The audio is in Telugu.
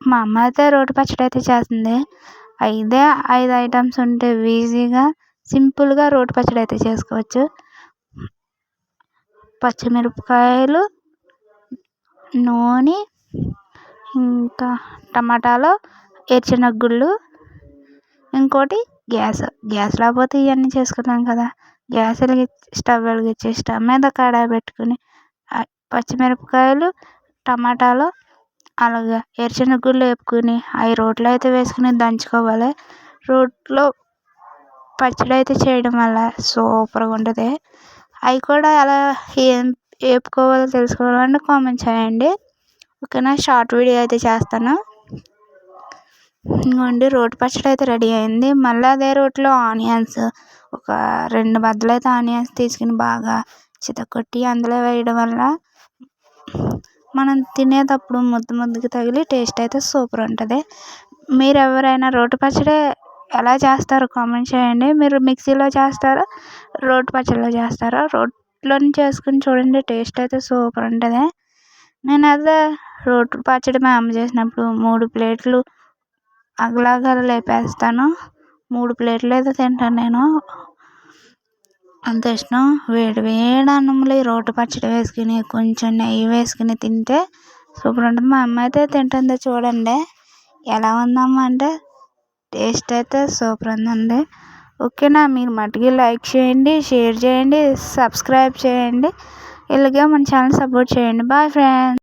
మా అమ్మ అయితే రోటి పచ్చడి అయితే చేస్తుంది. 5 ఐటమ్స్ ఉంటే ఈజీగా సింపుల్గా రోటి పచ్చడి అయితే చేసుకోవచ్చు. పచ్చిమిరపకాయలు, నూనె, ఇంకా టమాటాలు, ఎర్రశనగగుళ్ళు, ఇంకోటి గ్యాస్ లేకపోతే ఇవన్నీ చేసుకున్నాం కదా. స్టవ్ వెలిగించి స్టవ్ మీద కడాయి పెట్టుకుని పచ్చిమిరపకాయలు, టమాటాలు, అలాగే ఎర్రశనగగుళ్ళు వేపుకుని అవి రోట్లో అయితే వేసుకుని దంచుకోవాలి. రోట్లో పచ్చడి అయితే చేయడం వల్ల సూపర్గా ఉంటుంది. అవి కూడా ఎలా వేపుకోవాలో తెలుసుకోవాలంటే కామెంట్ చేయండి. ఓకేనా, షార్ట్ వీడియో అయితే చేస్తాను. ఇంకోండి రోటి పచ్చడి అయితే రెడీ అయింది. మళ్ళీ అదే రోట్లో ఆనియన్స్ ఒక 2 బద్దలు అయితే ఆనియన్స్ తీసుకుని బాగా చితకొట్టి అందులో వేయడం వల్ల మనం తినేటప్పుడు ముద్దకి తగిలి టేస్ట్ అయితే సూపర్ ఉంటుంది. మీరు ఎవరైనా రోటి పచ్చడి ఎలా చేస్తారో కామెంట్ చేయండి. మీరు మిక్సీలో చేస్తారా, రోటి పచ్చడిలో చేస్తారా? రోట్లోని చేసుకుని చూడండి, టేస్ట్ అయితే సూపర్ ఉంటుంది. నేనైతే రోటి పచ్చడి మా అమ్మ చేసినప్పుడు 3 ప్లేట్లు అగలాగా లేపేస్తాను. 3 ప్లేట్లు అయితే తింటాను నేను, అంత ఇష్టం. వేడి వేడి అన్నంలో ఈ రోటి పచ్చడి వేసుకుని కొంచెం నెయ్యి వేసుకుని తింటే సూపర్ ఉంటుంది. మా అమ్మ అయితే తింటుంది చూడండి. ఎలా ఉందమ్మా అంటే టేస్ట్ అయితే సూపర్ ఉందండి. ఓకేనా, మీరు మట్టుకి లైక్ చేయండి, షేర్ చేయండి, సబ్స్క్రైబ్ చేయండి. ఇలాగే మన ఛానల్ సపోర్ట్ చేయండి. Bye friends.